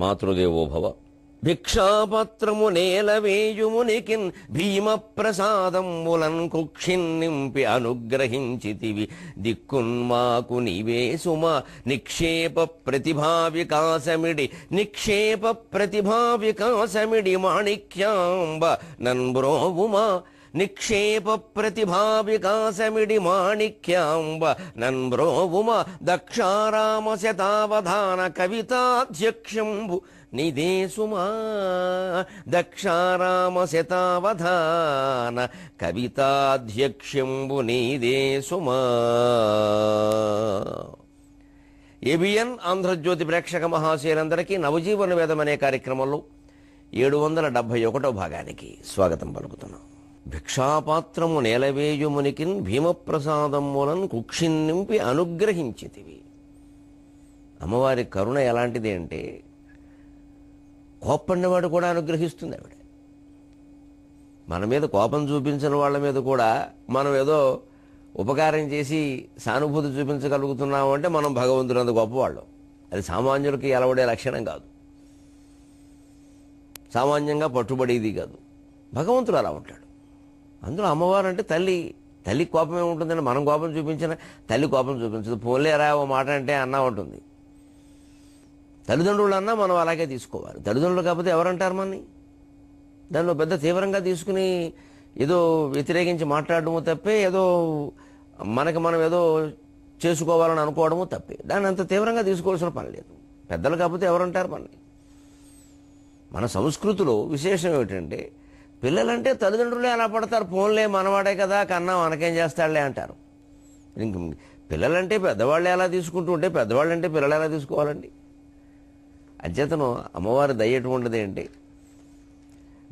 మాతృదేవో భవ. భిక్షాపత్రము నేలవేయుమునికిన్ భీమ ప్రసాదములన్ కుక్షిన్ నింపి అనుగ్రహించితివి దిక్కున్మాకు నీవే సుమ నిక్షేప ప్రతిభా వికాసమిడి మాణిక్యాంబ నన్బ్రోవుమా నిక్షేప ప్రతిభా వికాసమిడి మాణిక్యాంబ నన్బ్రోవుమ దక్షారామ శతావధాన కవితాధ్యక్షంబు నిదే సుమా దక్షారామ శతావధాన కవితాధ్యక్షంబు నీదే సుమా. ఏబిఎన్ ఆంధ్రజ్యోతి ప్రేక్షక మహాశయులందరికీ నవజీవన వేదం అనే కార్యక్రమంలో 771వ భాగానికి స్వాగతం పలుకుతున్నాం. భిక్షాపాత్రము నేలవేయుమునికిన్ భీమప్రసాదములను కుక్షిన్ నింపి అనుగ్రహించితివి. అమ్మవారి కరుణ ఎలాంటిది అంటే కోప్పడినవాడు కూడా అనుగ్రహిస్తుంది ఆవిడ. మన మీద కోపం చూపించిన వాళ్ళ మీద కూడా మనం ఏదో ఉపకారం చేసి సానుభూతి చూపించగలుగుతున్నాము అంటే మనం భగవంతునంత గొప్పవాళ్ళం. అది సామాన్యులకి అలవడే లక్షణం కాదు, సామాన్యంగా పట్టుబడేది కాదు. భగవంతుడు అలా ఉంటాడు. అందులో అమ్మవారు అంటే తల్లి కోపం ఏముంటుందంటే మనం కోపం చూపించిన తల్లి కోపం చూపించదు. పోలేరా ఓ మాట అంటే అన్నా ఉంటుంది. తల్లిదండ్రులు అన్నా మనం అలాగే తీసుకోవాలి. తల్లిదండ్రులు కాకపోతే ఎవరంటారు మనని? దానిలో పెద్ద తీవ్రంగా తీసుకుని ఏదో వ్యతిరేకించి మాట్లాడడము తప్పే, ఏదో మనకి మనం ఏదో చేసుకోవాలని అనుకోవడము తప్పే. దాన్ని అంత తీవ్రంగా తీసుకోవాల్సిన పని లేదు. పెద్దలు కాకపోతే ఎవరంటారు మనని? మన సంస్కృతిలో విశేషం ఏమిటంటే పిల్లలంటే తల్లిదండ్రులే అలా పడతారు. ఫోన్లే మనవాడే కదా కన్నా మనకేం చేస్తాడులే అంటారు. ఇంక పిల్లలంటే పెద్దవాళ్ళే ఎలా తీసుకుంటూ ఉంటే పెద్దవాళ్ళంటే పిల్లలు ఎలా తీసుకోవాలండి? అధ్యతను అమ్మవారి దయ ఎటువంటిది అంటే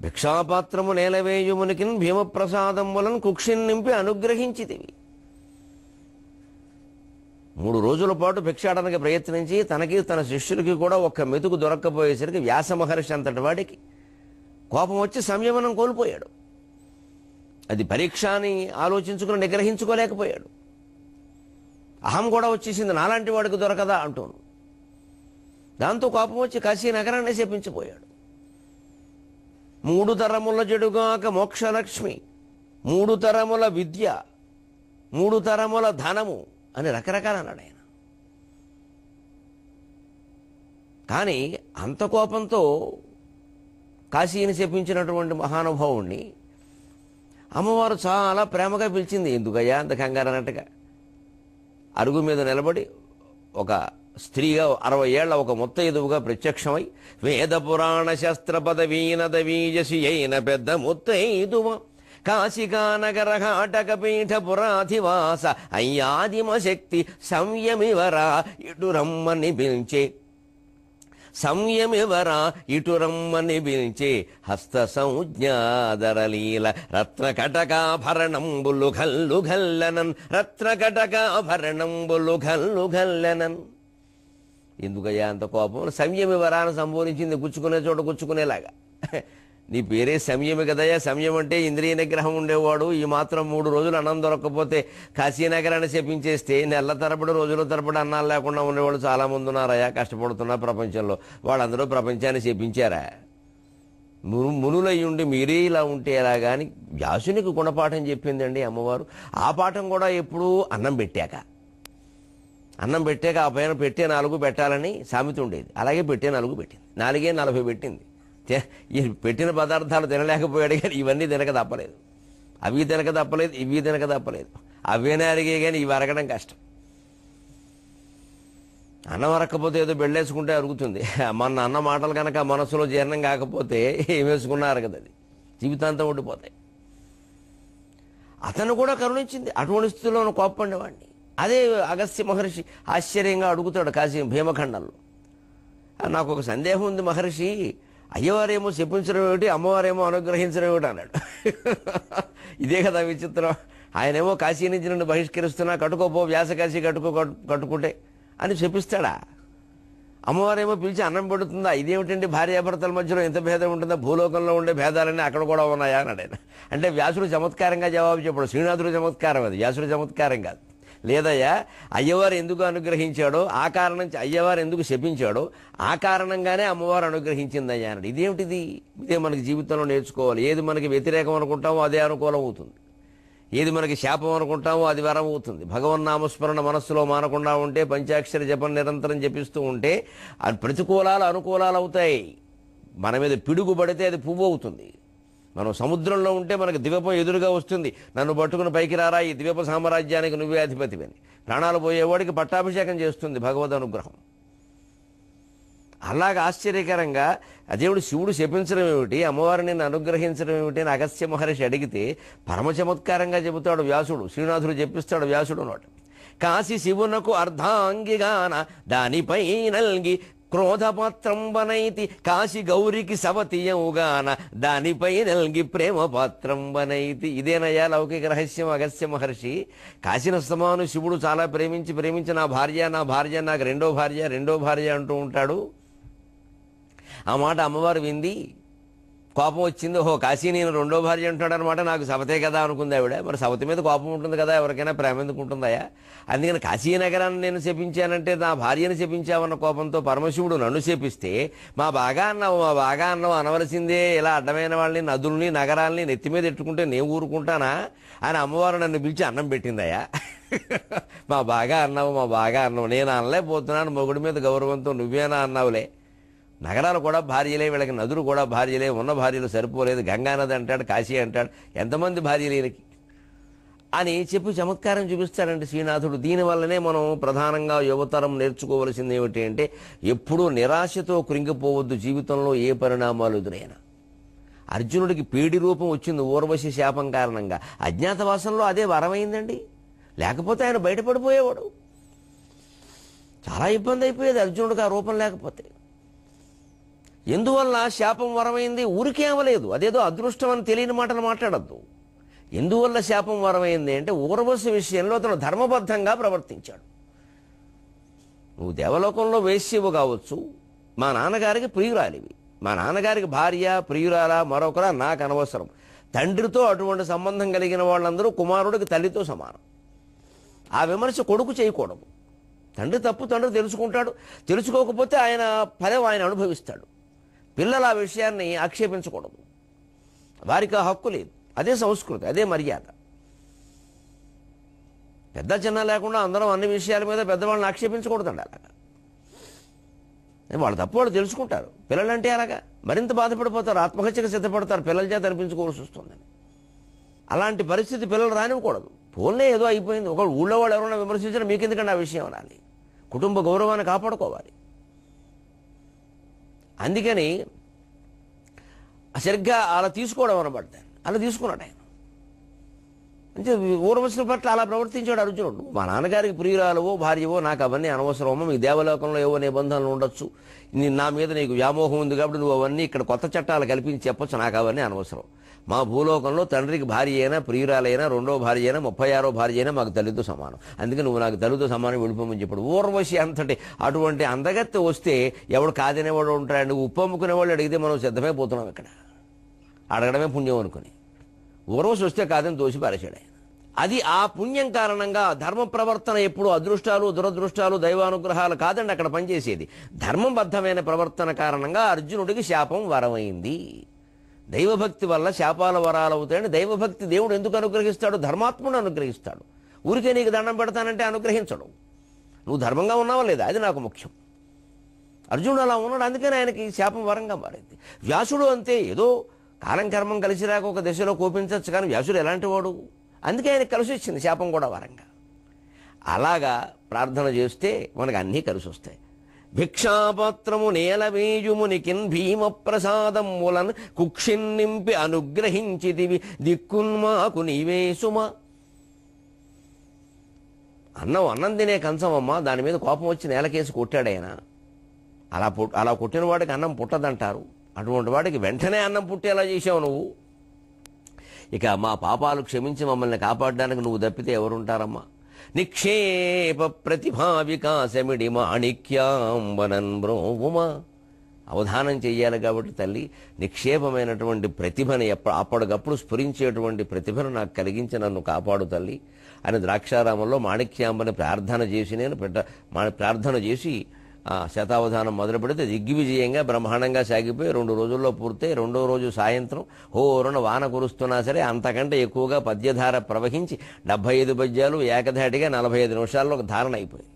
భిక్షాపాత్రము నేలవేయుమునికిన్ భీమప్రసాదములను కుక్షిన్ నింపి అనుగ్రహించితివి. 3 రోజుల పాటు భిక్షాడనకి ప్రయత్నించి తనకి తన శిష్యులకి కూడా ఒక్క మెతుకు దొరక్కపోయేసరికి వ్యాస మహర్షి అంతటి వాడికి కోపం వచ్చి సంయమనం కోల్పోయాడు. అది పరీక్ష అని ఆలోచించుకుని నిగ్రహించుకోలేకపోయాడు. అహం కూడా వచ్చేసింది, నాలాంటి వాడికి దొరకదా అంటూను. దాంతో కోపం వచ్చి కాశీ నగరాన్ని శపించిపోయాడు. 3 తరముల జడుగాక మోక్షలక్ష్మి, 3 తరముల విద్య, 3 తరముల ధనము అని రకరకాల అన్నాడు ఆయన. కానీ అంత కోపంతో కాశీని శపించినటువంటి మహానుభావుణ్ణి అమ్మవారు చాలా ప్రేమగా పిలిచింది. ఎందుకయ్యా అంత కంగారు అన్నట్టుగా అరుగు మీద నిలబడి ఒక స్త్రీగా 60 ఏళ్ల ఒక ముత్తైదువుగా ప్రత్యక్షమై వేద పురాణ శస్త్ర పదవీనదవీయసి అయిన పెద్ద ముత్తైదువ కాశికా నగర ఘాటక పీఠ పురాధివాస అయ్యాదిమ శక్తి సంయమివరా ఇటు రమ్మని పిలిచే హస్త సంజ్ఞాదరలీల రత్న కటకాభరణంబులు ఘల్లు ఘల్లనన్. ఎందుకయ్యా అంత కోపం? సంయమివరాన్ని సంబోధించింది, గుచ్చుకునే చోట గుచ్చుకునేలాగా. నీ పేరే సంయమి కదయ్యా. సంయమం అంటే ఇంద్రియ నిగ్రహం ఉండేవాడు. ఈ మాత్రం 3 రోజులు అన్నం దొరకకపోతే కాశీనగరాన్ని శపించేస్తే నెల తరబడి రోజుల తరబడి అన్నాలు లేకుండా ఉండేవాళ్ళు చాలామంది ఉన్నారయ్యా, కష్టపడుతున్నారు ప్రపంచంలో. వాళ్ళందరూ ప్రపంచాన్ని శపించారా? మునులయ్యుండి మీరే ఇలా ఉంటే ఎలా? కానీ వ్యాసునికి గుణపాఠం చెప్పిందండి అమ్మవారు. ఆ పాఠం కూడా ఎప్పుడూ అన్నం పెట్టాక ఆ పైన పెట్టే 4 పెట్టాలని సామెత ఉండేది. అలాగే పెట్టే 4 పెట్టింది. 4 40 పెట్టింది. ఈ పెట్టిన పదార్థాలు తినలేకపోయాడు, కానీ ఇవన్నీ తినక తప్పలేదు. అవి తినక తప్పలేదు, ఇవి తినక తప్పలేదు. అవేనే అరిగే కానీ ఇవి అరగడం కష్టం. అన్నం అరక్కపోతే ఏదో బెళ్ళేసుకుంటే అరుగుతుంది. మన అన్న మాటలు కనుక మనసులో జీర్ణం కాకపోతే ఏం వేసుకున్నారు కదా, అది జీవితాంతం ఉండిపోతాయి. అతను కూడా కరుణించింది. అటువంటి స్థితిలో కోప్పండేవాడిని. అదే అగస్త్య మహర్షి ఆశ్చర్యంగా అడుగుతాడు కాశీ భీమఖండంలో, నాకు ఒక సందేహం ఉంది మహర్షి, అయ్యవారేమో చెప్పించడం ఏమిటి, అమ్మవారేమో అనుగ్రహించడం ఏమిటి అన్నాడు. ఇదే కదా విచిత్రం. ఆయనేమో కాశీ నుంచి నన్ను బహిష్కరిస్తున్నా, కట్టుకోపో వ్యాసకాశీ కట్టుకుంటే అని చెప్పిస్తాడా? అమ్మవారేమో పిలిచి అన్నం పెడుతుందా? ఇదేమిటండి భార్యాభర్తల మధ్యలో ఎంత భేదం ఉంటుందా? భూలోకంలో ఉండే భేదాలన్నీ అక్కడ కూడా ఉన్నాయా అన్నాడు ఆయన. అంటే వ్యాసుడు చమత్కారంగా జవాబు చెప్పాడు. శ్రీనాథుడు చమత్కారం, అది వ్యాసుడు చమత్కారం కాదు. లేదయ్యా, అయ్యవారు ఎందుకు అనుగ్రహించాడో ఆ కారణం, అయ్యవారు ఎందుకు శపించాడో ఆ కారణంగానే అమ్మవారు అనుగ్రహించిందయ్యా అన్నాడు. ఇదేమిటిది? ఇదే మనకి జీవితంలో నేర్చుకోవాలి. ఏది మనకి వ్యతిరేకం అనుకుంటామో అదే అనుకూలం అవుతుంది, ఏది మనకి శాపం అనుకుంటామో అది వరం అవుతుంది. భగవన్నామస్మరణ మనస్సులో మానకుండా ఉంటే, పంచాక్షరి జపం నిరంతరం జపిస్తూ ఉంటే అది ప్రతికూలాలు అనుకూలాలు అవుతాయి. మన మీద పిడుగు పడితే అది పువ్వు అవుతుంది. మనం సముద్రంలో ఉంటే మనకు ద్వీపం ఎదురుగా వస్తుంది, నన్ను పట్టుకుని పైకి రారా, ఈ ద్వీప సామ్రాజ్యానికి నువ్వే అధిపతివని. ప్రాణాలు పోయేవాడికి పట్టాభిషేకం చేస్తుంది భగవద్ అనుగ్రహం. అలాగా ఆశ్చర్యకరంగా దేవుడు శివుడు శపించడం ఏమిటి, అమ్మవారిని నిన్ను అనుగ్రహించడం ఏమిటి అని అగస్త్య మహర్షి అడిగితే పరమ చమత్కారంగా చెబుతాడు వ్యాసుడు. శ్రీనాథుడు చెప్పిస్తాడు వ్యాసుడు నోట. కాశీ శివునకు అర్ధాంగిగాన దానిపై నల్గి క్రోధపాత్రంబనైతి, కాశీ గౌరికి సవతియవుగాన దానిపై నల్గి ప్రేమ పాత్రంబనైతి. ఇదేనయ్యా లౌకిక రహస్యం. అగస్త్య మహర్షి కాశీనస్తమాను శివుడు చాలా ప్రేమించి నా భార్య నాకు రెండో భార్య అంటూ ఉంటాడు. ఆ మాట అమ్మవారు వింది, కోపం వచ్చింది. ఓహో, కాశీ నేను రెండో భార్య అంటున్నాడు అనమాట, నాకు సవతే కదా అనుకుంది ఆవిడ. మరి సవతి మీద కోపం ఉంటుంది కదా, ఎవరికైనా ప్రేమ ఎందుకు ఉంటుందయా? అందుకని కాశీ నగరాన్ని నేను శపించానంటే నా భార్యను శపించావన్న కోపంతో పరమశివుడు నన్ను శపిస్తే, మా బాగా అన్నావు అనవలసిందే, ఇలా అడ్డమైన వాళ్ళని, నదుల్ని, నగరాల్ని నెత్తి మీద ఎట్టుకుంటే నేను ఊరుకుంటానా అని అమ్మవారు నన్ను పిలిచి అన్నం పెట్టిందయ్యా. మా బాగా అన్నావు, నేను అనలేకపోతున్నాను, మొగుడి మీద గౌరవంతో నువ్వేనా అన్నావులే. నగరాలు కూడా భార్యలే, వీళ్ళకి నదులు కూడా భార్యలే, ఉన్న భార్యలు సరిపోలేదు, గంగానది అంటాడు, కాశీ అంటాడు, ఎంతమంది భార్యలేనికి అని చెప్పి చమత్కారం చూపిస్తాడండి శ్రీనాథుడు. దీనివల్లనే మనం ప్రధానంగా యువతరం నేర్చుకోవలసింది ఏమిటి అంటే, ఎప్పుడూ నిరాశతో కృంగిపోవద్దు జీవితంలో ఏ పరిణామాలు ఎదురైనా. అర్జునుడికి పీడి రూపం వచ్చింది ఊర్వశి శాపం కారణంగా. అజ్ఞాతవాసంలో అదే వరమైందండి, లేకపోతే ఆయన బయటపడిపోయేవాడు. చాలా ఇబ్బంది అయిపోయేది అర్జునుడికి ఆ రూపం లేకపోతే. ఎందువల్ల శాపం వరమైంది? ఊరికే అవ్వలేదు, అదేదో అదృష్టం అని తెలియని మాటలు మాట్లాడద్దు. ఎందువల్ల శాపం వరమైంది అంటే, ఊర్వశి విషయంలో అతను ధర్మబద్ధంగా ప్రవర్తించాడు. నువ్వు దేవలోకంలో వేశ్యవు కావచ్చు, మా నాన్నగారికి ప్రియురాలివి, మా నాన్నగారికి భార్య ప్రియురాలా మరొకరా నాకు అనవసరం. తండ్రితో అటువంటి సంబంధం కలిగిన వాళ్ళందరూ కుమారుడికి తల్లితో సమానం. ఆ విమర్శ కొడుకు చేయకూడదు. తండ్రి తప్పు తండ్రి తెలుసుకుంటాడు, తెలుసుకోకపోతే ఆయన ఫలం ఆయన అనుభవిస్తాడు. పిల్లలు ఆ విషయాన్ని ఆక్షేపించకూడదు, వారికి ఆ హక్కు లేదు. అదే సంస్కృతి, అదే మర్యాద. పెద్ద చిన్న లేకుండా అందరం అన్ని విషయాల మీద పెద్దవాళ్ళని ఆక్షేపించకూడదండి. అలాగా వాళ్ళ తప్పు వాళ్ళు తెలుసుకుంటారు. పిల్లలంటే అలాగా మరింత బాధపడిపోతారు, ఆత్మహత్యకు సిద్ధపడతారు, పిల్లల చేత అనిపించుకోవాల్సి వస్తుందని. అలాంటి పరిస్థితి పిల్లలు రానివ్వకూడదు. పోన్లే ఏదో అయిపోయింది, ఒక ఊళ్ళో వాళ్ళు ఎవరైనా విమర్శించినా మీకెందుకంటే ఆ విషయం అనాలి. కుటుంబ గౌరవాన్ని కాపాడుకోవాలి. అందుకని సరిగ్గా అలా తీసుకోవడం అనబడతాను, అలా తీసుకున్నాడు ఆయన. అంటే ఊర్వశుల పట్ల అలా ప్రవర్తించాడు అర్జునుడు. మా నాన్నగారికి ప్రియురాలవో భార్యవో నాకు అవన్నీ అనవసరమో, మీకు దేవలోకంలో ఏవో నిబంధనలు ఉండొచ్చు, నా మీద నీకు వ్యామోహం ఉంది కాబట్టి నువ్వు అవన్నీ ఇక్కడ కొత్త చట్టాలు కల్పించి చెప్పొచ్చు, నాకు అవన్నీ అనవసరం. మా భూలోకంలో తండ్రికి భార్య అయినా ప్రియురాలైనా రెండో భార్య అయినా 36వ భార్య అయినా మాకు తల్లితో సమానం. అందుకే నువ్వు నాకు తల్లితో సమానం వెళ్ళిపోమని చెప్పాడు. ఊర్వశి అంతటి అటువంటి అందగత్తె వస్తే ఎవడు కాదనేవాడు ఉంటాడు. నువ్వు ఉప్పు అమ్ముకునేవాళ్ళు అడిగితే మనం సిద్ధమైపోతున్నాం, ఇక్కడ అడగడమే పుణ్యం అనుకుని. ఊర్వశి వస్తే కాదని దోషి పారేశాడు ఆయన. అది ఆ పుణ్యం కారణంగా ధర్మ ప్రవర్తన ఎప్పుడు అదృష్టాలు దురదృష్టాలు దైవానుగ్రహాలు కాదండి అక్కడ పనిచేసేది. ధర్మబద్ధమైన ప్రవర్తన కారణంగా అర్జునుడికి శాపం వరమైంది. దైవభక్తి వల్ల శాపాల వరాలు అవుతాయని. దైవభక్తి దేవుడు ఎందుకు అనుగ్రహిస్తాడు? ధర్మాత్ముడు అనుగ్రహిస్తాడు. ఊరికే నీకు దండం పెడతానంటే అనుగ్రహించడు. నువ్వు ధర్మంగా ఉన్నావా లేదా, అది నాకు ముఖ్యం. అర్జునుడు అలా ఉన్నాడు, అందుకని ఆయనకి శాపం వరంగా మారింది. వ్యాసుడు అంతే, ఏదో కాలం కర్మం కలిసి రాక ఒక దశలో కోపించవచ్చు, కానీ వ్యాసుడు ఎలాంటి వాడు, అందుకే ఆయనకు కలిసి వచ్చింది శాపం కూడా వరంగా. అలాగా ప్రార్థన చేస్తే మనకు అన్నీ కలిసి వస్తాయి. భిక్షాపాత్రము నేలవేయుమునికిన్ భీమ ప్రసాదములన్ కుక్షిన్నింపి అనుగ్రహించితివి దిక్కున్మాకు నీవే సుమా. అన్నం తినే కంచమమ్మ, దాని మీద కోపం వచ్చి నేలకేసి కొట్టాడైనా. అలా కొట్టిన వాడికి అన్నం పుట్టదంటారు. అటువంటి వాడికి వెంటనే అన్నం పుట్టేలా చేసావు నువ్వు. ఇక మా పాపాలు క్షమించి మమ్మల్ని కాపాడడానికి నువ్వు తప్పితే ఎవరుంటారమ్మా? నిక్షేప ప్రతిభా వికాసమిడి మాణిక్యాంబనన్ బ్రోవుమా. అవధానం చెయ్యాలి. కాబట్టి తల్లి, నిక్షేపమైనటువంటి ప్రతిభని అప్పటికప్పుడు స్ఫురించేటువంటి ప్రతిభను నాకు కలిగించి నన్ను కాపాడు తల్లి అని ద్రాక్షారామంలో మాణిక్యాంబని ప్రార్థన చేసి శతావధానం మొదలు పెడితే దిగ్విజయంగా బ్రహ్మాండంగా సాగిపోయి 2 రోజుల్లో పూర్తయి 2వ రోజు సాయంత్రం హోరున వాన కురుస్తున్నా సరే అంతకంటే ఎక్కువగా పద్యధార ప్రవహించి 75 పద్యాలు ఏకధాటిగా 45 నిమిషాల్లో ఒక ధారణ అయిపోయింది.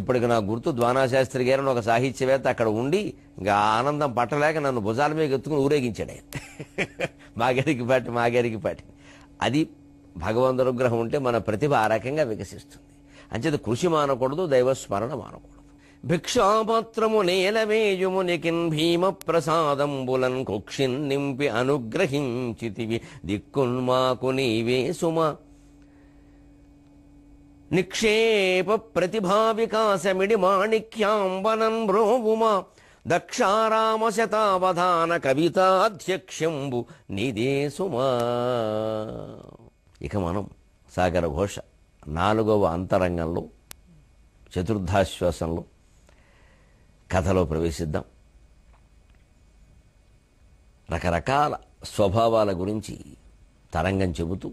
ఇప్పటికి నాకు గుర్తు, ద్వానాశాస్త్రి గారిని ఒక సాహిత్యవేత్త అక్కడ ఉండి ఇంకా ఆనందం పట్టలేక నన్ను భుజాల మీద ఎత్తుకుని ఊరేగించాడు ఆయన. మాగారికి పాటి. అది భగవంతు అనుగ్రహం ఉంటే మన ప్రతిభ ఆ రకంగా వికసిస్తుంది. అంచేత కృషి మానకూడదు, దైవస్మరణ మానకూడదు. భిక్షాపాత్రము నేలవేయుమునికిన్ భీమ ప్రసాదంబులన్ కుక్షిన్ నింపి అనుగ్రహించితివి దిక్కున్మాకు నీవే సుమ నిక్షేప ప్రతిభా వికాసమిడి మాణిక్యాంబనం బ్రోవుమా దక్షారామ శతావధాన కవితాధ్యక్షంబు నిదే సుమా. ఇక మనం సాగర ఘోష 4వ అంతరంగంలో చతుర్థాశ్వాసంలో కథలో ప్రవేశిద్దాం. రకరకాల స్వభావాల గురించి తరంగం చెబుతూ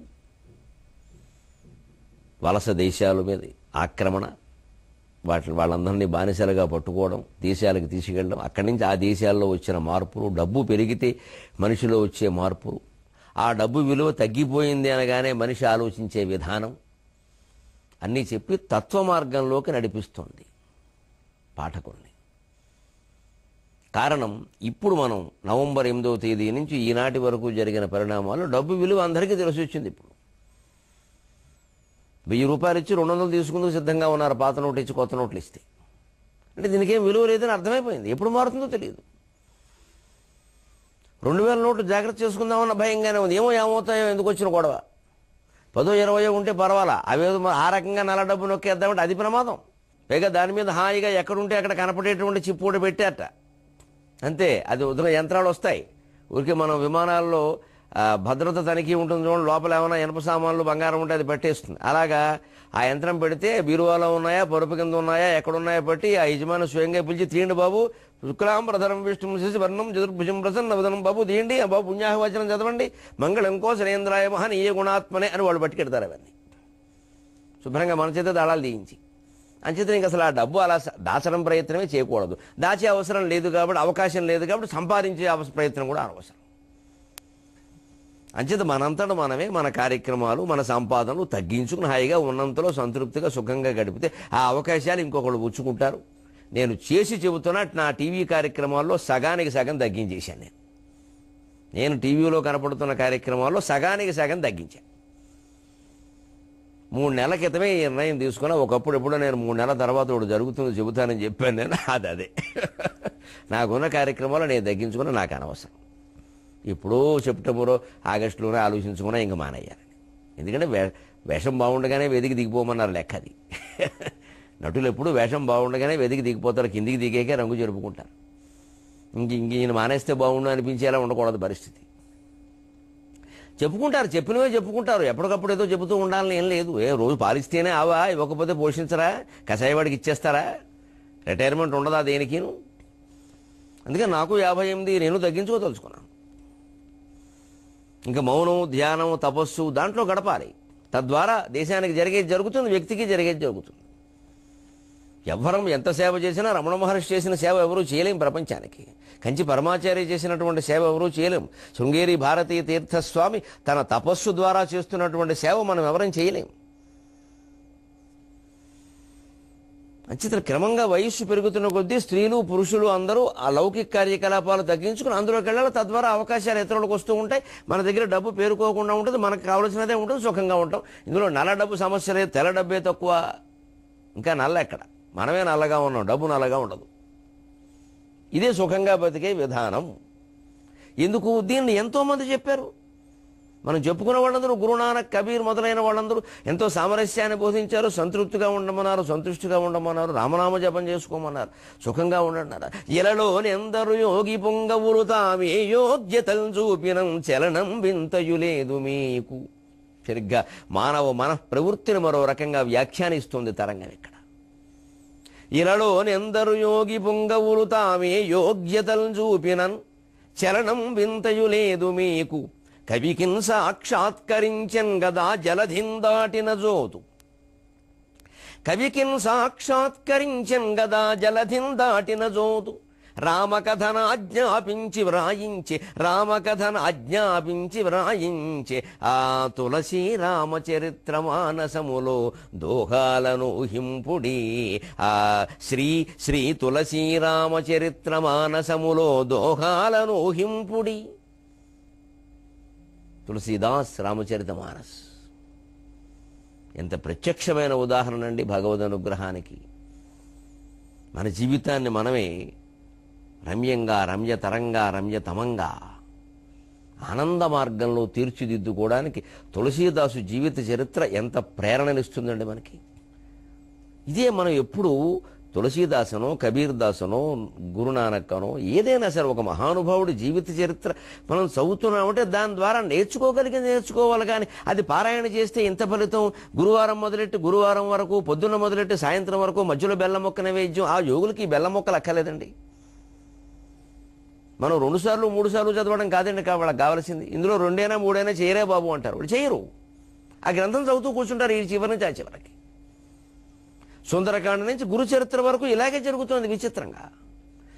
వలస దేశాల మీద ఆక్రమణ, వాళ్ళందరినీ బానిసలుగా పట్టుకోవడం, దేశాలకు తీసుకెళ్ళడం, అక్కడి నుంచి ఆ దేశాల్లో వచ్చిన మార్పులు, డబ్బు పెరిగితే మనిషిలో వచ్చే మార్పులు, ఆ డబ్బు విలువ తగ్గిపోయింది అనగానే మనిషి ఆలోచించే విధానం అన్నీ చెప్పి తత్వ మార్గంలోకి నడిపిస్తోంది పాఠకుల్ని. కారణం, ఇప్పుడు మనం నవంబర్ 8వ తేదీ నుంచి ఈనాటి వరకు జరిగిన పరిణామాలు డబ్బు విలువ అందరికీ తెలిసి వచ్చింది. ఇప్పుడు 1000 రూపాయలు ఇచ్చి 200 తీసుకుందుకు సిద్ధంగా ఉన్నారు, పాత నోట్లు ఇచ్చి కొత్త నోట్లు ఇస్తే. అంటే దీనికేం విలువ లేదని అర్థమైపోయింది. ఎప్పుడు మారుతుందో తెలియదు. 2000 నోట్లు జాగ్రత్త చేసుకుందామన్న భయంగానే ఉంది. ఏమవుతాయో, ఎందుకు వచ్చిన గొడవ. 10, 20 ఉంటే పర్వాలా, అవేదో ఆ రకంగా నల్ల డబ్బు నొక్కేద్దామంటే అది ప్రమాదం. పైగా దాని మీద హాయిగా ఎక్కడుంటే అక్కడ కనపడేటువంటి చిప్పు కూడా పెట్టారట. అంతే, అది వదిన యంత్రాలు వస్తాయి. ఊరికే మనం విమానాల్లో భద్రత తనిఖీ ఉంటుంది చూడండి, లోపల ఏమైనా ఇనప సామాన్లు బంగారం ఉంటే అది పట్టేస్తుంది. అలాగా ఆ యంత్రం పెడితే బీరువాలో ఉన్నాయా, పరుపు కింద ఉన్నాయా, ఎక్కడున్నాయో పెట్టి ఆ యజమాని స్వయంగా పిలిచి, తీయండి బాబు, శుక్లాంబరధరం విష్ణు చేసి వర్ణం చతుర్భుజం ప్రసన్నవదనం, బాబు తీయండి, ఆ బాబు పుణ్యాహవచనం చదవండి, మంగళం కోసరేంద్రాయ మహనీయ గుణాత్మనే అని వాళ్ళు పట్టుకెడతారు. అవన్నీ శుభ్రంగా మన చేత దాళాలు తీయించి. అంచేత ఇంక అసలు ఆ డబ్బు అలా దాచడం ప్రయత్నమే చేయకూడదు. దాచే అవసరం లేదు కాబట్టి, అవకాశం లేదు కాబట్టి సంపాదించే ప్రయత్నం కూడా అనవసరం. అంచేత మనంతట మనమే మన కార్యక్రమాలు, మన సంపాదనలు తగ్గించుకుని హాయిగా ఉన్నంతలో సంతృప్తిగా సుఖంగా గడిపితే ఆ అవకాశాలు ఇంకొకళ్ళు పుచ్చుకుంటారు. నేను చేసి చెబుతున్నా, నా టీవీ కార్యక్రమాల్లో సగానికి సగం తగ్గించేశాను. నేను టీవీలో కనపడుతున్న కార్యక్రమాల్లో సగానికి సగం తగ్గించాను. 3 నెలల క్రితమే ఈ నిర్ణయం తీసుకున్నా. ఒకప్పుడు ఎప్పుడో నేను 3 నెలల తర్వాత ఒకటి జరుగుతుంది చెబుతానని చెప్పాను నేను. అదే నాకున్న కార్యక్రమాలు నేను తగ్గించుకున్నా, నాకు అనవసరం. ఇప్పుడు సెప్టెంబరో ఆగస్టులోనే ఆలోచించుకున్నా ఇంకా మానేయాలని. ఎందుకంటే వేషం బాగుండగానే వెదికి దిగిపోమన్నారు లెక్క అది. నటులు ఎప్పుడు వేషం బాగుండగానే వెదికి దిగిపోతారు, కిందికి దిగాకే రంగు జరుపుకుంటారు. ఈయన మానేస్తే బాగుండు అనిపించేలా ఉండకూడదు పరిస్థితి. చెప్పుకుంటారు, చెప్పినవే చెప్పుకుంటారు. ఎప్పటికప్పుడు ఏదో చెబుతూ ఉండాలని ఏం లేదు. రోజు పాలిస్తేనే ఆవా, ఇవ్వకపోతే పోషించరా, కషాయవాడికి ఇచ్చేస్తారా, రిటైర్మెంట్ ఉండదా దేనికిను. అందుకని నాకు 58, నేను తగ్గించుకోదలుచుకున్నాను. ఇంకా మౌనం, ధ్యానం, తపస్సు దాంట్లో గడపాలి. తద్వారా దేశానికి జరిగేది జరుగుతుంది, వ్యక్తికి జరిగేది జరుగుతుంది. ఎవ్వరం ఎంత సేవ చేసినా రమణ మహర్షి చేసిన సేవ ఎవరూ చేయలేం ప్రపంచానికి. కంచి పరమాచార్య చేసినటువంటి సేవ ఎవరూ చేయలేం. శృంగేరి భారతీయ తీర్థస్వామి తన తపస్సు ద్వారా చేస్తున్నటువంటి సేవ మనం ఎవరం చేయలేం. అంచేత క్రమంగా వయస్సు పెరుగుతున్న కొద్దీ స్త్రీలు, పురుషులు అందరూ ఆ లౌకిక కార్యకలాపాలు తగ్గించుకుని అందులోకి వెళ్ళాలి. తద్వారా అవకాశాలు ఇతరులకు వస్తూ ఉంటాయి. మన దగ్గర డబ్బు పేరుకోకుండా ఉంటుంది, మనకు కావలసినదే ఉంటుంది, సుఖంగా ఉంటాం. ఇందులో నల్ల డబ్బు సమస్య లేదు, తెల్ల డబ్బే తక్కువ. ఇంకా నల్ల ఎక్కడ, మనమే నల్లగా ఉన్నాం, డబ్బు నల్లగా ఉండదు. ఇదే సుఖంగా బతికే విధానం. ఎందుకు దీన్ని ఎంతోమంది చెప్పారు. మనం చెప్పుకున్న వాళ్ళందరూ గురునానక్, కబీర్ మొదలైన వాళ్ళందరూ ఎంతో సామరస్యాన్ని బోధించారు. సంతృప్తిగా ఉండమన్నారు, సంతుష్టిగా ఉండమన్నారు, రామనామ జపం చేసుకోమన్నారు, సుఖంగా ఉండన్నారు. ఇలలోని ఎందరు యోగి పొంగవులు తామే యోగ్యతలు చూపినం చలనం వింతయులేదు మీకు. సరిగ్గా మానవ మన ప్రవృత్తిని మరో రకంగా వ్యాఖ్యానిస్తుంది తరంగం ఇక్కడ. ఇలలోనెందరు యోగి పుంగవులు తామే యోగ్యతలు చూపినన్ చలనం వింతయు లేదు మీకు కవికిన్ సాక్షాత్కరించెన్ గదా జలధిం దాటిన జోతు కవికిన్ సాక్షాత్కరించెన్ గదా జలధిం దాటిన జోతు రామకథన ఆజ్ఞాపించి వ్రాయించి ఆ తులసీ రామచరిత్ర మానసములో దోహాలను హింపుడి ఆ శ్రీ తులసీ రామచరిత్ర మానసములో దోహాలను హింపుడి. తులసీదాస్ రామచరిత మానస్ ఎంత ప్రత్యక్షమైన ఉదాహరణ అండి భగవద్ అనుగ్రహానికి. మన జీవితాన్ని మనమే రమ్యంగా, రమ్యతరంగా, రమ్యతమంగా ఆనంద మార్గంలో తీర్చిదిద్దుకోవడానికి తులసీదాసు జీవిత చరిత్ర ఎంత ప్రేరణనిస్తుందండి మనకి. ఇదే మనం ఎప్పుడు తులసీదాసనో, కబీర్ దాసనో, గురునానక్కనో ఏదైనా సరే ఒక మహానుభావుడి జీవిత చరిత్ర మనం చదువుతున్నామంటే దాని ద్వారా నేర్చుకోవాలి. కానీ అది పారాయణ చేస్తే ఇంత ఫలితం, గురువారం మొదలెట్టి గురువారం వరకు, పొద్దున్న మొదలెట్టి సాయంత్రం వరకు మధ్యలో బెల్లం మొక్క నైవేద్యం, ఆ యోగులకి బెల్లం మొక్కలు అక్కర్లేదండి. మనం 2 సార్లు 3 సార్లు చదవడం కాదండి వాళ్ళకి కావాల్సింది. ఇందులో 2 3 చేయరే బాబు అంటారు, వాళ్ళు చేయరు. ఆ గ్రంథం చదువుతూ కూర్చుంటారు ఈ చివరి నుంచి ఆ చివరికి. సుందరకాండ నుంచి గురు చరిత్ర వరకు ఇలాగే జరుగుతుంది విచిత్రంగా.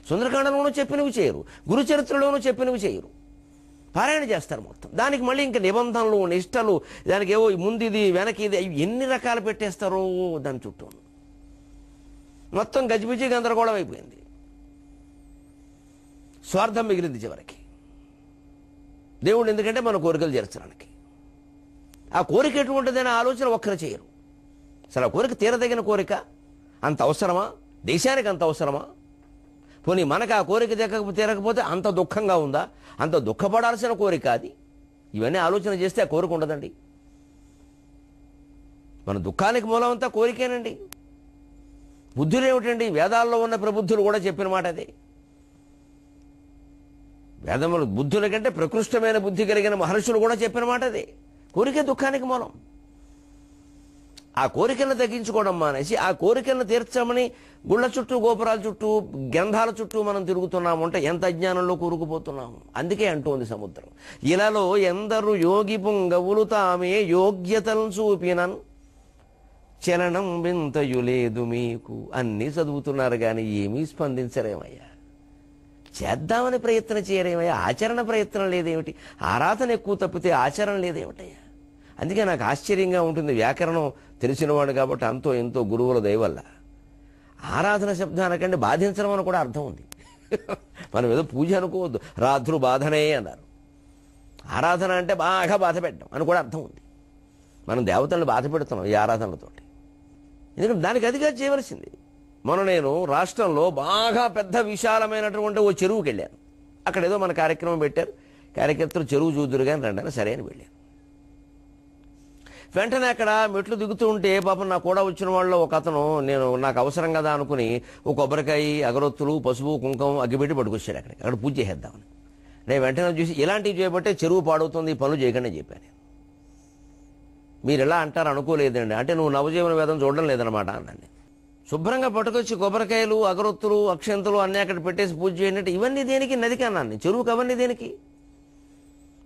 సుందరకాండలోనూ చెప్పినవి చేయరు, గురు చరిత్రలోనూ చెప్పినవి చేయరు, పారాయణ చేస్తారు మొత్తం. దానికి మళ్ళీ ఇంకా నిబంధనలు, నిష్టలు, దానికి ఏవో ముందు ఇది వెనక్కి ఇది ఎన్ని రకాలు పెట్టేస్తారో దాని చుట్టూ. మొత్తం గజిబిజి గందరగోళం అయిపోయింది. స్వార్థం మిగిలింది చివరికి. దేవుడు ఎందుకంటే మన కోరికలు తీర్చడానికి. ఆ కోరిక ఎటువంటిదైనా ఆలోచన ఒక్కరు చేయరు. అసలు ఆ కోరిక తీరదగిన కోరిక అంత అవసరమా? దేశానికి అంత అవసరమా? పోనీ మనకు ఆ కోరిక తీరకపోతే అంత దుఃఖంగా ఉందా? అంత దుఃఖపడాల్సిన కోరిక అది? ఇవన్నీ ఆలోచన చేస్తే ఆ కోరిక ఉండదండి. మన దుఃఖానికి మూలం అంతా కోరికేనండి. బుద్ధులు ఏమిటండి? వేదాల్లో ఉన్న ప్రబుద్ధులు కూడా చెప్పిన మాట అదే. వేదములు బుద్ధుల కంటే ప్రకృష్టమైన బుద్ధి కలిగిన మహర్షులు కూడా చెప్పిన మాట అదే. కోరికే దుఃఖానికి మూలం. ఆ కోరికలను తగ్గించుకోవడం మానేసి ఆ కోరికలను తీర్చమని గుళ్ళ చుట్టూ, గోపురాల చుట్టూ, గ్రంథాల చుట్టూ మనం తిరుగుతున్నాము అంటే ఎంత అజ్ఞానంలో కూరుకుపోతున్నాము. అందుకే అంటోంది సముద్రం, ఇలాలో ఎందరు యోగి పుంగవులు తామే యోగ్యతలను చూపినను చలనం వింతయు లేదు మీకు. అన్నీ చదువుతున్నారు కానీ ఏమీ స్పందించరేమయ్యా, చేద్దామని ప్రయత్నం చేయరేమయ్యా, ఆచరణ ప్రయత్నం లేదేమిటి? ఆరాధన ఎక్కువ తప్పితే ఆచరణ లేదేమిటయ్యా? అందుకే నాకు ఆశ్చర్యంగా ఉంటుంది. వ్యాకరణం తెలిసినవాడు కాబట్టి అంతో ఎంతో గురువుల దయవల్ల ఆరాధన శబ్దానికంటే బాధించడం అని కూడా అర్థం ఉంది. మనం ఏదో పూజ అనుకోవద్దు, రాత్రు బాధనే అన్నారు. ఆరాధన అంటే బాగా బాధ పెట్టడం అని కూడా అర్థం ఉంది. మనం దేవతలను బాధ పెడుతున్నాం ఈ ఆరాధనలతోటి. ఎందుకంటే దానికి అదిగా చేయవలసింది. మొన్న నేను రాష్ట్రంలో బాగా పెద్ద విశాలమైనటువంటి ఓ చెరువుకి వెళ్ళాను. అక్కడ ఏదో మన కార్యక్రమం పెట్టారు, కార్యకర్తలు చెరువు చూద్దురు కానీ రండి సరే అని వెళ్ళాను. వెంటనే అక్కడ మెట్లు దిగుతూ ఉంటే పాపం నా కూడా వచ్చిన వాళ్ళు ఒక అతను, నాకు అవసరం కదా అనుకుని ఒక కొబ్బరికాయ, అగరొత్తులు, పసుపు, కుంకుమ అగ్గిపెట్టి పట్టుకొచ్చాడు. అక్కడ పూజ చేసేద్దామని. నేను వెంటనే చూసి ఇలాంటివి చేయబట్టే చెరువు పాడవుతుంది, ఈ పనులు చేయకుండా చెప్పాను. మీరు ఎలా అంటారు అనుకోలేదండి. అంటే నువ్వు నవజీవన వేదం చూడడం లేదనమాట అన్నాను. శుభ్రంగా పట్టుకొచ్చి కొబ్బరికాయలు, అగరొత్తులు, అక్షంతలు అన్నీ అక్కడ పెట్టేసి పూజ చేయండి. ఇవన్నీ దేనికి? నదికి అన్నాను. చెరువుకి అవన్నీ దేనికి?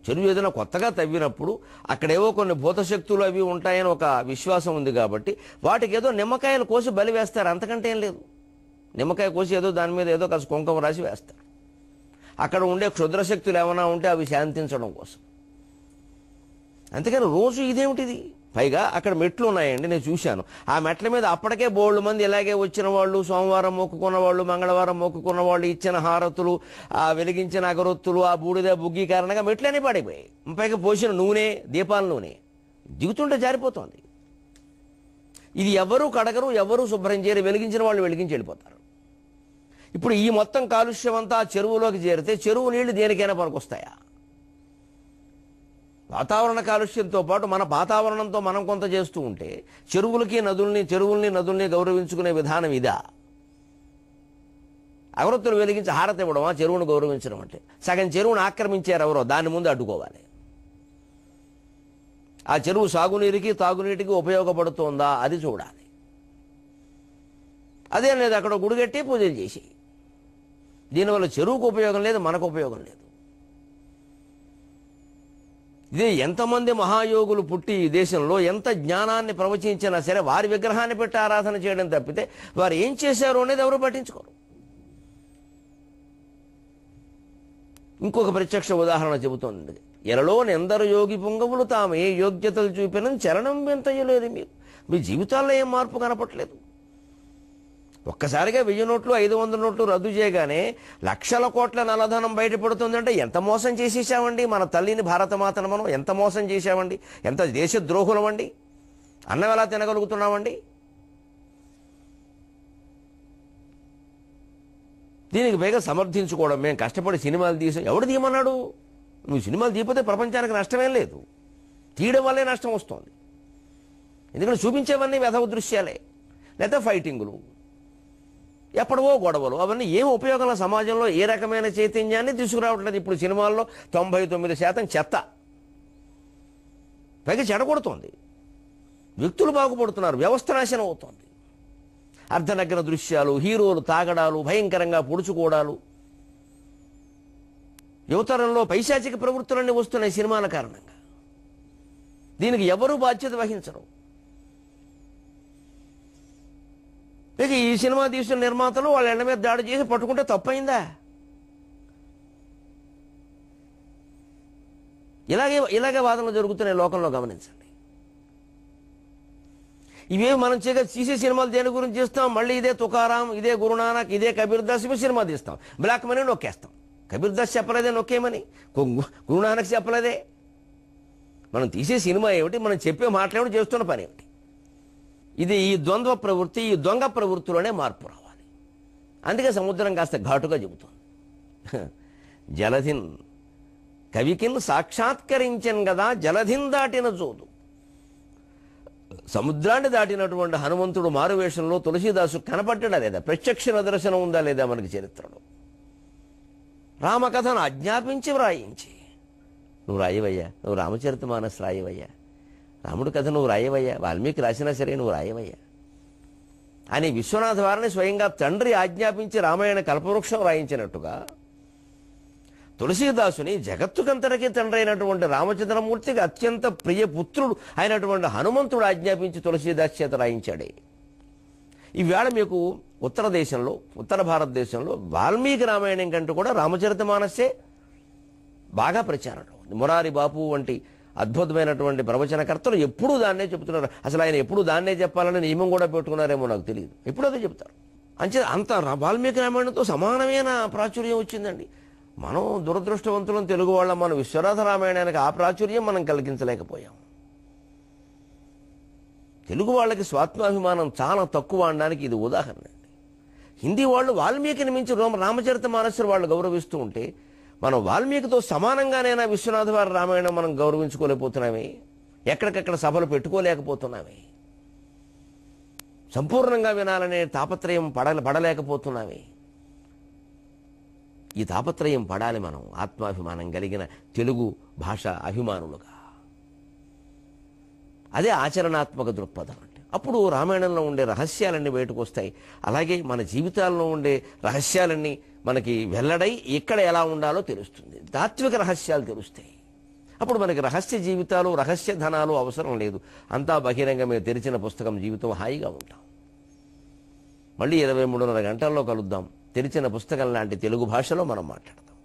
చెరువు ఏదైనా కొత్తగా తవ్వినప్పుడు అక్కడేవో కొన్ని భూతశక్తులు అవి ఉంటాయని ఒక విశ్వాసం ఉంది కాబట్టి వాటికి ఏదో నిమ్మకాయలు కోసి బలి వేస్తారు, అంతకంటే ఏం లేదు. నిమ్మకాయ కోసి ఏదో దాని మీద ఏదో కాస్త కుంకుమ రాసి వేస్తారు. అక్కడ ఉండే క్షుద్రశక్తులు ఏమైనా ఉంటే అవి శాంతించడం కోసం. అంతేకాని రోజు ఇదేమిటిది? పైగా అక్కడ మెట్లు ఉన్నాయండి, నేను చూశాను. ఆ మెట్ల మీద అప్పటికే బోళ్ళు మంది ఇలాగే వచ్చిన వాళ్ళు, సోమవారం మొక్కుకున్న వాళ్ళు, మంగళవారం మొక్కుకున్న వాళ్ళు, ఇచ్చిన హారతులు, ఆ వెలిగించిన అగరొత్తులు, ఆ బూడిద బుగ్గి కారణంగా మెట్లన్నీ పడిపోయాయి. పైగా పోసిన నూనె, దీపాల నూనె దిగుతుంటే జారిపోతుంది. ఇది ఎవరూ కడగరు, ఎవరూ శుభ్రం చేయరు. వెలిగించిన వాళ్ళు వెలిగించి వెళ్ళిపోతారు. ఇప్పుడు ఈ మొత్తం కాలుష్యం అంతా చెరువులోకి చేరితే చెరువు నీళ్లు దేనికైనా పనికొస్తాయా? వాతావరణ కాలుష్యంతో పాటు మన వాతావరణంతో మనం కొంత చేస్తూ ఉంటే చెరువుల్ని నదుల్ని గౌరవించుకునే విధానం ఇదా? అగరొత్తులు వెలిగించి హారతి ఇవ్వడమా చెరువును గౌరవించడం అంటే? సగం చెరువును ఆక్రమించారు ఎవరో, దాని ముందు అడ్డుకోవాలి. ఆ చెరువు సాగునీరుకి తాగునీటికి ఉపయోగపడుతోందా అది చూడాలి. అదేం లేదు, అక్కడ గుడి కట్టి పూజలు చేసి. దీనివల్ల చెరువుకు ఉపయోగం లేదు, మనకు ఉపయోగం లేదు. ఇదే ఎంతమంది మహాయోగులు పుట్టి ఈ దేశంలో ఎంత జ్ఞానాన్ని ప్రవచించినా సరే వారి విగ్రహాన్ని పెట్టి ఆరాధన చేయడం తప్పితే వారు ఏం చేశారు అనేది ఎవరు పట్టించుకోరు. ఇంకొక ప్రత్యక్ష ఉదాహరణ చెబుతోంది. ఎరలోని ఎందరు యోగి పుంగవులు తాము ఏ యోగ్యతలు చూపిన చరణం వింతయ్యలేదు. మీ జీవితాల్లో ఏం మార్పు కనపట్లేదు. ఒక్కసారిగా 1000 నోట్లు 500 నోట్లు రద్దు చేయగానే లక్షల కోట్ల నల్లధనం బయటపడుతుందంటే ఎంత మోసం చేసేసామండి. మన తల్లిని భారతమాతను మనం ఎంత మోసం చేశామండి, ఎంత దేశద్రోహులమండి. అన్నం ఎలా తినగలుగుతున్నామండి. దీనికి పైగా సమర్థించుకోవడం, మేము కష్టపడి సినిమాలు తీసాం. ఎవడు తీయమన్నాడు? నువ్వు సినిమాలు తీయకపోతే ప్రపంచానికి నష్టమేం లేదు, తీయడం వల్లే నష్టం వస్తుంది. ఎందుకంటే చూపించేవన్నీ వెధవ దృశ్యాలే, లేదా ఫైటింగులు, ఎప్పుడవో గొడవలు. అవన్నీ ఏం ఉపయోగం సమాజంలో ఏ రకమైన చైతన్యాన్ని తీసుకురావట్లేదు. ఇప్పుడు సినిమాల్లో 99% చెత్త, పైగా చెడగొడుతోంది. వ్యక్తులు బాగుపడుతున్నారు, వ్యవస్థ నాశనం అవుతోంది. అర్ధనగ్న దృశ్యాలు, హీరోలు తాగడాలు, భయంకరంగా పొడుచుకోవడాలు, యువతరంలో పైశాచిక ప్రవృత్తులన్నీ వస్తున్నాయి సినిమాల కారణంగా. దీనికి ఎవరూ బాధ్యత వహించరు. ఇక ఈ సినిమా తీసిన నిర్మాతలు వాళ్ళ ఎండ మీద దాడి చేసి పట్టుకుంటే తప్పైందా? ఇలాగే వాదనలు జరుగుతున్నాయి లోకంలో, గమనించండి. ఇవేమి మనం తీసే సినిమాలు దేని గురించి చేస్తాం? మళ్ళీ ఇదే తుకారాం, ఇదే గురునానక్, ఇదే కబీర్ దాస్ ఇవి సినిమా తీస్తాం, బ్లాక్ మనీ నొక్కేస్తాం. కబీర్ దాస్ చెప్పలేదే నొక్కేమని, గురునానక్ చెప్పలేదే. మనం తీసే సినిమా ఏమిటి, మనం చెప్పే మాటలేమిటి, చేస్తున్న పని ఏమిటి? ఇది ఈ ద్వంద్వ ప్రవృత్తి, ఈ దొంగ ప్రవృత్తిలోనే మార్పు రావాలి. అందుకే సముద్రం కాస్త ఘాటుగా చెబుతుంది. జలధిన్ కవికిన్ సాక్షాత్కరించను కదా జలధిన్ దాటిన జోదు. సముద్రాన్ని దాటినటువంటి హనుమంతుడు మారువేషంలో తులసీదాసు కనపడ్డా లేదా? ప్రత్యక్ష నిదర్శనం ఉందా లేదా మనకి చరిత్రలో? రామకథను ఆజ్ఞాపించి వ్రాయించి, నువ్వు రాయవయ్యా, నువ్వు రామచరితమానస్ రాయవయ్యా, రాముడి కథ నువ్వు రాయవయ్యా, వాల్మీకి రాసినా సరే నువ్వు రాయవయ్యా అని విశ్వనాథ వారిని స్వయంగా తండ్రి ఆజ్ఞాపించి రామాయణ కల్పవృక్షం రాయించినట్టుగా తులసీదాసుని జగత్తుకంతటికీ తండ్రి అయినటువంటి రామచంద్రమూర్తికి అత్యంత ప్రియ పుత్రుడు అయినటువంటి హనుమంతుడు ఆజ్ఞాపించి తులసీదాస్ చేత రాయించాడే. ఈవేళ మీకు ఉత్తర భారతదేశంలో వాల్మీకి రామాయణం కంటూ కూడా రామచరితమానస్సే బాగా ప్రచారంలో ఉంది. మురారి బాపు వంటి అద్భుతమైనటువంటి ప్రవచనకర్తలు ఎప్పుడూ దాన్నే చెబుతున్నారు. అసలు ఆయన ఎప్పుడు దాన్నే చెప్పాలని నియమం కూడా పెట్టుకున్నారేమో నాకు తెలియదు, ఎప్పుడు అదే చెప్తారు. అంత వాల్మీకి రామాయణంతో సమానమైన ప్రాచుర్యం వచ్చిందండి. మనం దురదృష్టవంతులం తెలుగు వాళ్ళం, మన విశ్వనాథ రామాయణానికి ఆ ప్రాచుర్యం మనం కలిగించలేకపోయాం. తెలుగు వాళ్ళకి స్వాత్మాభిమానం చాలా తక్కువ అనడానికి ఇది ఉదాహరణ అండి. హిందీ వాళ్ళు వాల్మీకిని మించి రామచరితమానస్సును వాళ్ళు గౌరవిస్తూ ఉంటే మనం వాల్మీకితో సమానంగానైనా విశ్వనాథ వారి రామాయణం మనం గౌరవించుకోలేకపోతున్నామే, ఎక్కడికక్కడ సభలు పెట్టుకోలేకపోతున్నామే, సంపూర్ణంగా వినాలనే తాపత్రయం పడలేకపోతున్నామే. ఈ తాపత్రయం పడాలి మనం, ఆత్మాభిమానం కలిగిన తెలుగు భాష అభిమానులుగా. అదే ఆచరణాత్మక దృక్పథం అంటే. అప్పుడు రామాయణంలో ఉండే రహస్యాలన్నీ బయటకు వస్తాయి. అలాగే మన జీవితాల్లో ఉండే రహస్యాలన్నీ మనకి వెల్లడై ఎక్కడ ఎలా ఉండాలో తెలుస్తుంది, తాత్విక రహస్యాలు తెలుస్తాయి. అప్పుడు మనకి రహస్య జీవితాలు, రహస్య ధనాలు అవసరం లేదు. అంతా బహిరంగమే, తెరిచిన పుస్తకం, జీవితం హాయిగా ఉంటాం. మళ్ళీ 23:30 గంటల్లో కలుద్దాం. తెరిచిన పుస్తకం లాంటి తెలుగు భాషలో మనం మాట్లాడదాం.